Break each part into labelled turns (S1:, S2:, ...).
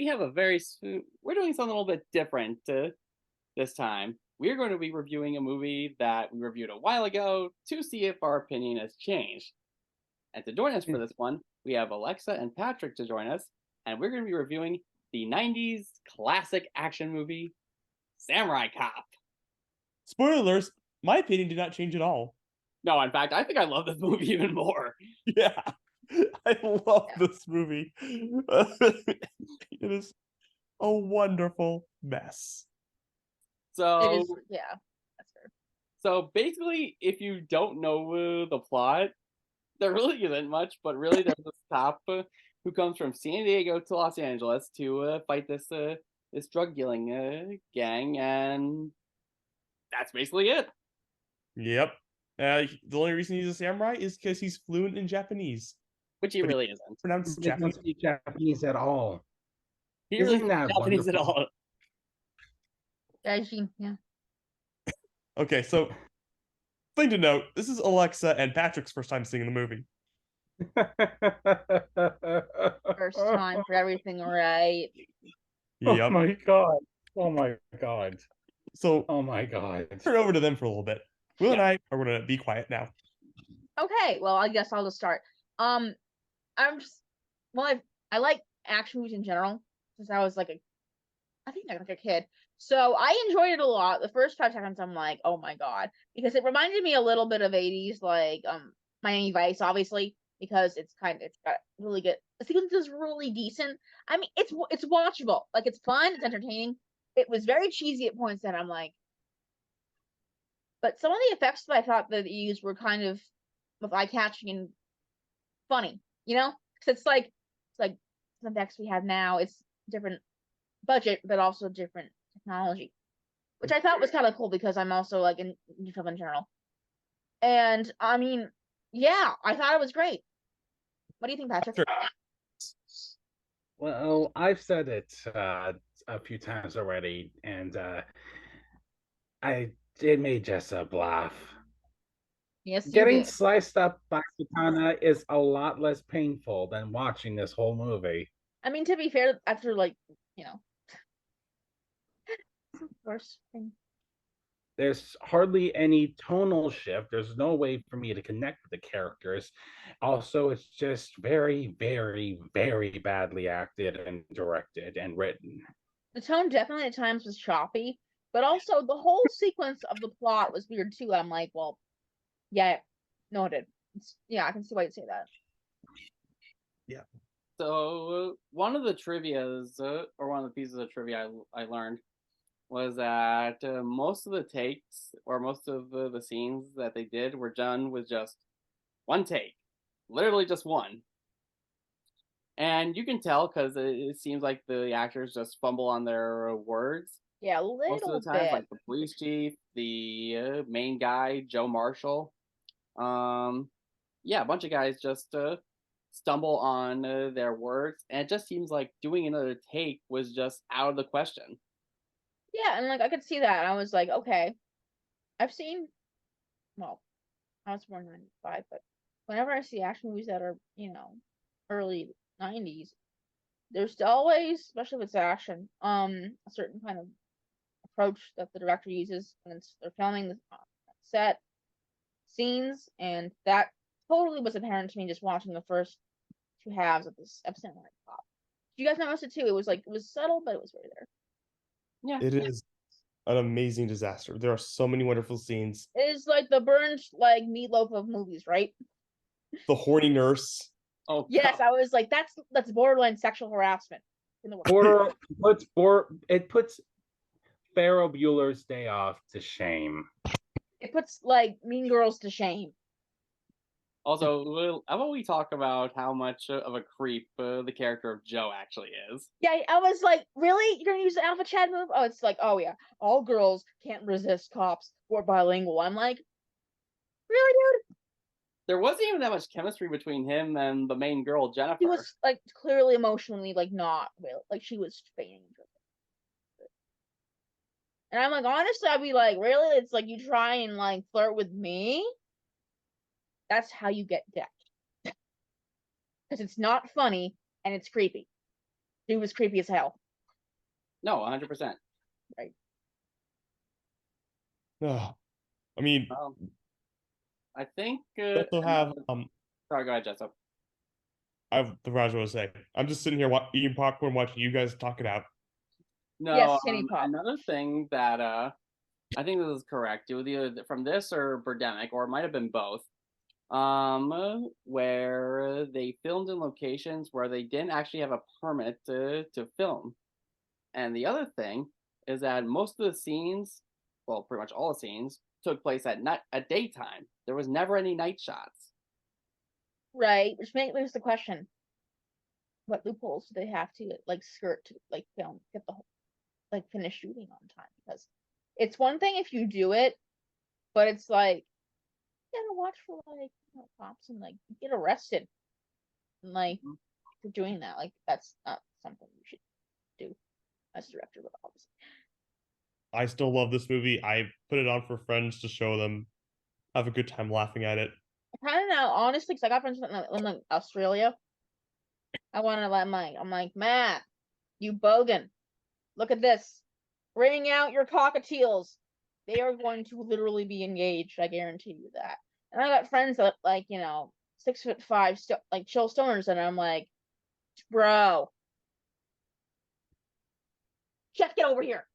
S1: we have we're doing something a little bit different this time. We're going to be reviewing a movie that we reviewed a while ago to see if our opinion has changed. And to join us for this one, we have Alexa and Patrick to join us, and we're going to be reviewing the 90s classic action movie, Samurai Cop.
S2: Spoilers, my opinion did not change at all.
S1: No, in fact, I think I love this movie even more.
S2: Yeah, I love this movie. It is a wonderful mess.
S1: So,
S3: It is, yeah, that's fair.
S1: so basically, if you don't know the plot, there really isn't much, but really there's this cop who comes from San Diego to Los Angeles to fight this drug dealing gang, and that's basically it.
S2: Yep. The only reason he's a samurai is because he's fluent in Japanese.
S1: Which he
S2: But
S1: really isn't.
S2: Pronounced
S4: He
S2: Japanese.
S4: doesn't speak Japanese at all.
S1: He really
S4: Isn't
S1: isn't
S4: that
S1: Japanese at
S4: wonderful?
S1: all.
S3: Gaijin, yeah.
S2: Okay, so thing to note: this is Alexa and Patrick's first time seeing the movie.
S3: First time for everything right.
S2: Yep.
S4: Oh my god. Oh my god.
S2: So
S4: Oh my god.
S2: turn over to them for a little bit. Will and I are going to be quiet now.
S3: Okay, well, I guess I'll just start. I'm just I like action movies in general since I was like I think like a kid. So I enjoyed it a lot. The first 5 seconds, I'm like, oh my god, because it reminded me a little bit of 80s, like Miami Vice, obviously, because it's got really good. The sequence is really decent. I mean, it's watchable, like it's fun, it's entertaining. It was very cheesy at points that I'm like, but some of the effects that I thought that they used were kind of eye catching and funny, you know? Because it's like some effects we have now. It's different budget, but also different technology, which I thought was kind of cool because I'm also like in film in general. And I mean, yeah, I thought it was great. What do you think, Patrick?
S2: Sure.
S4: Well, I've said it a few times already, and it made Jessup laugh.
S3: Yes, you
S4: Getting
S3: did.
S4: sliced up by katana is a lot less painful than watching this whole movie.
S3: I mean, to be fair, after like, you know, worst thing.
S4: There's hardly any tonal shift. There's no way for me to connect with the characters. Also, it's just very, very, very badly acted and directed and written.
S3: The tone definitely at times was choppy, but also the whole sequence of the plot was weird too. I'm like, well, yeah, noted. Yeah, I can see why you'd say that.
S2: Yeah.
S1: So one of the trivia's, or one of the pieces of trivia I learned was that most of the takes or most of the scenes that they did were done with just one take, literally just one. And you can tell because it seems like the actors just fumble on their words
S3: Yeah, a
S1: most of
S3: little
S1: the time,
S3: bit.
S1: like the police chief, the main guy, Joe Marshall. Yeah, a bunch of guys just stumble on their words, and it just seems like doing another take was just out of the question.
S3: Yeah, and like I could see that. I was like, okay, I've seen, well, I was born in '95, but whenever I see action movies that are, early '90s, there's always, especially if it's action, a certain kind of approach that the director uses when they're filming the set scenes, and that totally was apparent to me just watching the first two halves of this episode. Like, wow. You guys notice it too? It was subtle, but it was very there.
S1: Yeah,
S2: It is an amazing disaster. There are so many wonderful scenes.
S3: It is like the burned like meatloaf of movies, right?
S2: The horny nurse.
S1: Oh
S3: yes,
S1: God.
S3: I was like, that's borderline sexual harassment in the
S4: world. It puts Pharaoh Bueller's Day Off to shame.
S3: It puts like Mean Girls to shame.
S1: Also, how about we talk about how much of a creep the character of Joe actually is?
S3: Yeah, I was like, really? You're gonna use the Alpha Chad move? Oh, it's like, oh yeah, all girls can't resist cops or bilingual. I'm like, really, dude?
S1: There wasn't even that much chemistry between him and the main girl, Jennifer.
S3: She was like clearly emotionally like not real, like she was feigning. And I'm like, honestly, I'd be like, really? It's like you try and like flirt with me? That's how you get decked. Because it's not funny and it's creepy. Dude was creepy as hell.
S1: No, 100%.
S2: Ugh. I mean,
S1: I think.
S2: we also have
S1: Sorry, go ahead, Jessup.
S2: I have the Raj was say. I'm just sitting here eating popcorn, watching you guys talk it out.
S1: No,
S3: Yes, Tinny Pop.
S1: another thing that I think this is correct. It was either from this or Birdemic, or it might have been both. Where they filmed in locations where they didn't actually have a permit to film. And the other thing is that most of the scenes, well, pretty much all the scenes, took place at daytime. There was never any night shots.
S3: Right, which makes the question: what loopholes do they have to like skirt to like film, get the whole, like finish shooting on time? Because it's one thing if you do it, but it's like you gotta watch for like cops and like get arrested, and like for doing that. Like that's not something you should do as director, but obviously.
S2: I still love this movie. I put it on for friends to show them. Have a good time laughing at it.
S3: Kind of now, honestly, because I got friends in like Australia. I want to let I'm like, Matt, you bogan, look at this. Bring out your cockatiels. They are going to literally be engaged. I guarantee you that. And I got friends that like 6'5", like chill stoners, and I'm like, bro, Jeff, get over here.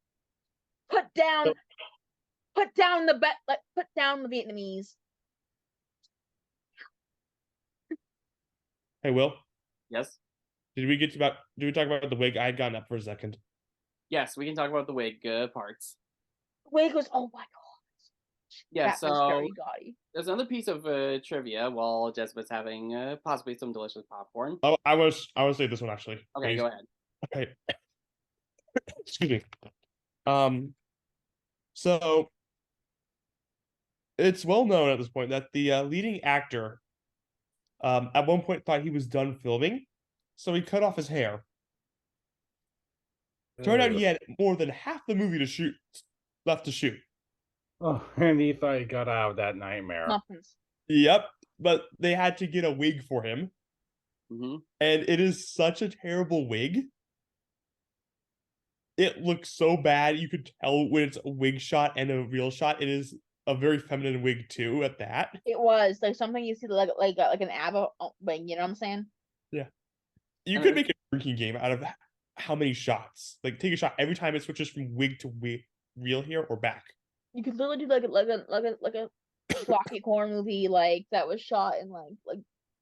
S3: Put down the put down the Vietnamese.
S2: Hey, Will.
S1: Yes.
S2: Did we talk about the wig? I had gotten up for a second.
S1: Yes, we can talk about the wig parts.
S3: Wig was, oh my god.
S1: Yeah,
S3: that was very gaudy.
S1: There's another piece of trivia while Jessup's having possibly some delicious popcorn.
S2: Oh, I want to say this one actually.
S1: Okay, go ahead.
S2: Okay. Excuse me. So it's well known at this point that the leading actor at one point thought he was done filming, so he cut off his hair. Turned out he had more than half the movie left to shoot.
S4: Oh, and he thought he got out of that nightmare.
S3: Muffins.
S2: Yep, but they had to get a wig for him.
S1: Mm-hmm.
S2: And it is such a terrible wig. It looks so bad. You could tell when it's a wig shot and a real shot. It is a very feminine wig too. At that,
S3: it was like something you see like an ABBA wig. You know what I'm saying?
S2: Yeah, you could make a drinking game out of how many shots. Like take a shot every time it switches from wig to wig, real hair or back.
S3: You could literally do like a schlocky horror movie like that was shot in like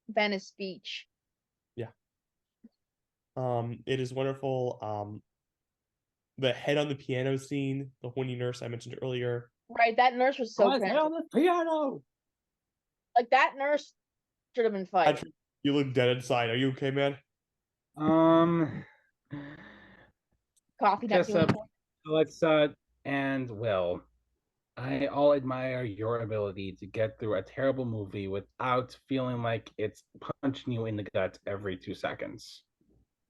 S3: Venice Beach.
S2: Yeah. It is wonderful. The head on the piano scene, the horny nurse I mentioned earlier.
S3: Right, that nurse was so
S1: head on the piano.
S3: Like that nurse should have been fired.
S2: Patrick, you look dead inside. Are you okay, man?
S3: Coffee not doing
S4: Alexa and Will, I all admire your ability to get through a terrible movie without feeling like it's punching you in the gut every 2 seconds.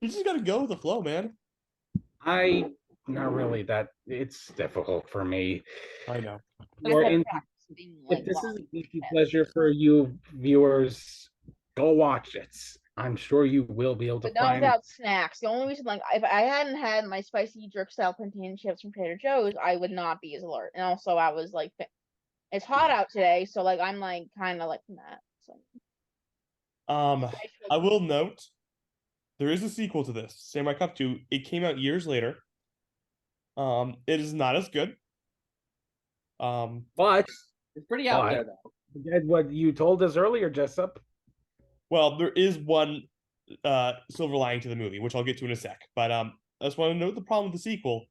S2: You just gotta go with the flow, man.
S4: Not really. It's difficult for me.
S2: I know.
S4: If this is a pleasure for you viewers, go watch it. I'm sure you will be able to
S3: but not
S4: find
S3: without snacks. The only reason, like, if I hadn't had my spicy jerk style plantain chips from Trader Joe's, I would not be as alert. And also, I was like, it's hot out today, so like I'm like kind of like that. So.
S2: I will note there is a sequel to this, Samurai Cup 2. It came out years later. It is not as good.
S4: But
S1: it's pretty out there though.
S4: Forget what you told us earlier, Jessup.
S2: Well, there is one silver lining to the movie, which I'll get to in a sec. But I just want to note the problem with the sequel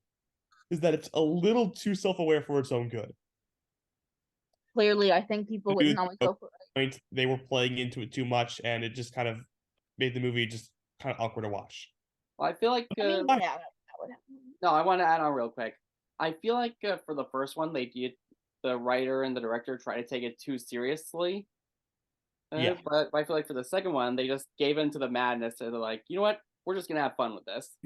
S2: is that it's a little too self-aware for its own good.
S3: Clearly, I think people wouldn't always go for it.
S2: They were playing into it too much, and it just kind of made the movie just kind of awkward to watch.
S1: Well, I feel like
S3: that would happen.
S1: No, I want to add on real quick. I feel like for the first one, the writer and the director try to take it too seriously.
S2: Yeah.
S1: But I feel like for the second one, they just gave in to the madness. So they're like, you know what? We're just gonna have fun with this.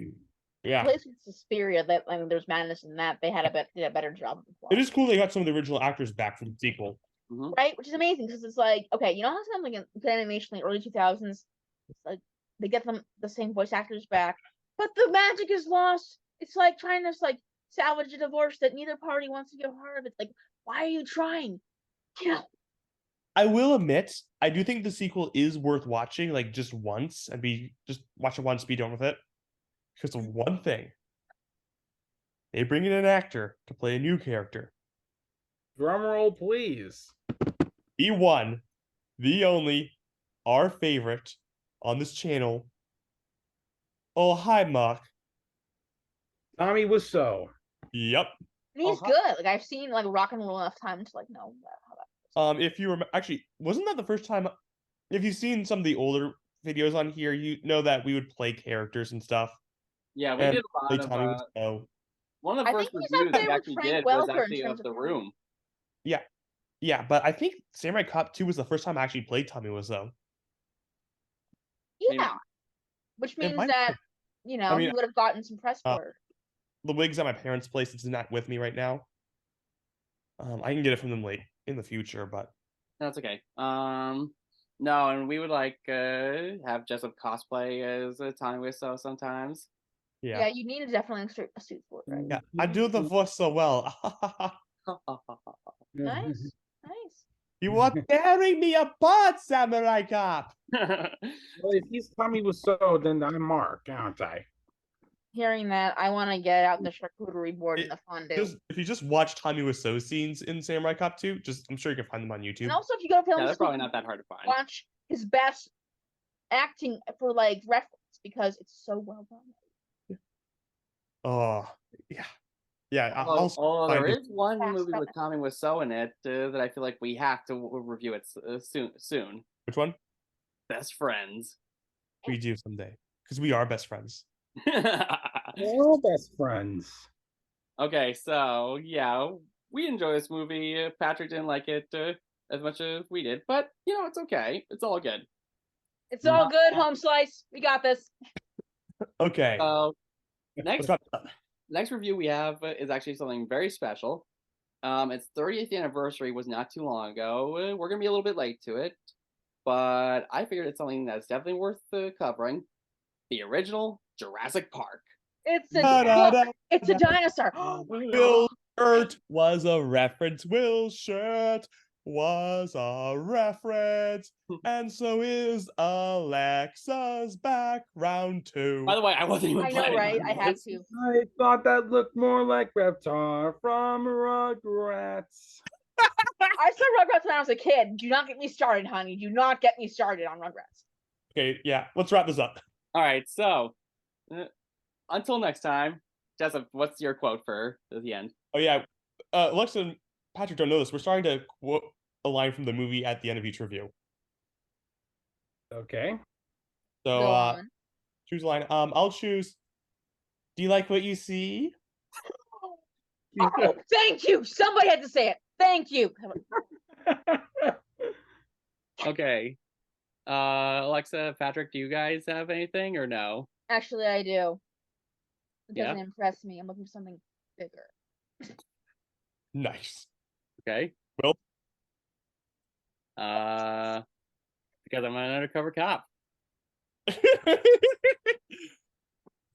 S2: Yeah.
S3: At least with Suspiria, that there's madness in that. They had did a better job.
S2: It is cool they got some of the original actors back for the sequel.
S1: Mm-hmm.
S3: Right, which is amazing because it's like, okay, you know how something like in animation in the early 2000s, it's like they get the same voice actors back, But the magic is lost. It's like trying to like salvage a divorce that neither party wants to be a part of. It's like, why are you trying? Yeah.
S2: I will admit, I do think the sequel is worth watching, like just once, and just watch it once, be done with it. Because of one thing, they bring in an actor to play a new character.
S4: Drum roll, please.
S2: The one, the only, our favorite on this channel. Oh, hi, Mark.
S4: Tommy Wiseau.
S2: Yep.
S3: And he's good. Like I've seen like rock and roll enough time to like know how that.
S2: If you remember, actually, wasn't that the first time? If you've seen some of the older videos on here, you know that we would play characters and stuff.
S1: Yeah, we
S2: And
S1: did a
S2: play
S1: lot
S2: Tommy
S1: of.
S2: Wiseau.
S1: One of the
S3: I
S1: first
S3: think he's up
S1: reviews
S3: there
S1: we
S3: with
S1: actually
S3: Frank
S1: did was
S3: Welker in
S1: actually
S3: terms
S1: of the
S3: of
S1: room.
S2: Yeah, but I think Samurai Cop 2 was the first time I actually played Tommy Wiseau.
S3: Yeah. Which
S2: It
S3: means
S2: might-
S3: that, you know,
S2: I mean,
S3: he would have gotten some press for it.
S2: The wig's at my parents' place. It's not with me right now. I can get it from them in the future, but
S1: That's okay. No, and we would like have Jessup cosplay as Tommy Wiseau sometimes.
S3: Yeah, you need definitely a suit for it, right?
S2: Yeah, I do the voice so well.
S3: Nice. Nice.
S2: You are tearing me apart, Samurai Cop.
S4: Well, if he's Tommy Wiseau, then I'm Mark, aren't I?
S3: Hearing that, I want to get out the charcuterie board and the fondue.
S2: If you just watch Tommy Wiseau scenes in Samurai Cop 2, I'm sure you can find them on YouTube.
S3: And also, if you go to film
S1: Yeah, they're
S3: school,
S1: probably not that hard to find.
S3: watch his best acting for like reference because it's so well done.
S2: Oh, yeah. Yeah,
S1: Although there
S2: find
S1: is one
S3: Fast
S1: movie
S3: up.
S1: with Tommy Wiseau in it that I feel like we have to review it soon.
S2: Which one?
S1: Best Friends.
S2: We do someday. Because we are best friends.
S4: We're all best friends.
S1: Okay, so yeah, we enjoy this movie. Patrick didn't like it as much as we did, but you know, it's okay. It's all good.
S3: It's all good, home slice. We got this.
S2: Okay.
S1: So next
S2: What's up?
S1: next review we have is actually something very special. Its 30th anniversary was not too long ago. We're gonna be a little bit late to it, but I figured it's something that's definitely worth covering. The original Jurassic Park.
S3: It's
S2: Da-da-da.
S3: it's a dinosaur.
S2: Will Shirt was a reference. Will Shirt was a reference. And so is Alexa's background too.
S1: By the way, I wasn't even
S3: I know,
S1: planning
S3: right?
S1: on
S3: I had
S1: this.
S3: to.
S4: I thought that looked more like Reptar from Rugrats.
S3: I saw Rugrats when I was a kid. Do not get me started, honey. Do not get me started on Rugrats.
S2: Okay, yeah. Let's wrap this up.
S1: All right, so until next time, Jessup, what's your quote for the end?
S2: Oh yeah. Alexa and Patrick don't know this. We're starting to quote a line from the movie at the end of each review.
S4: Okay.
S2: So
S3: Go on.
S2: choose a line. I'll choose. Do you like what you see?
S3: Oh, thank you. Somebody had to say it. Thank you.
S1: Okay. Alexa, Patrick, do you guys have anything or no?
S3: Actually, I do. It
S1: Yeah?
S3: doesn't impress me. I'm looking for something bigger.
S2: Nice.
S1: Okay.
S2: Will?
S1: Because I'm an undercover cop.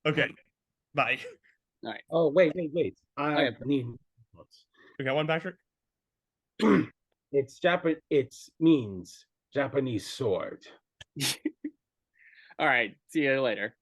S2: Okay. Bye.
S4: Oh, wait. I
S1: Okay.
S4: need
S2: We got one, Patrick?
S4: it means Japanese sword.
S1: All right. See you later.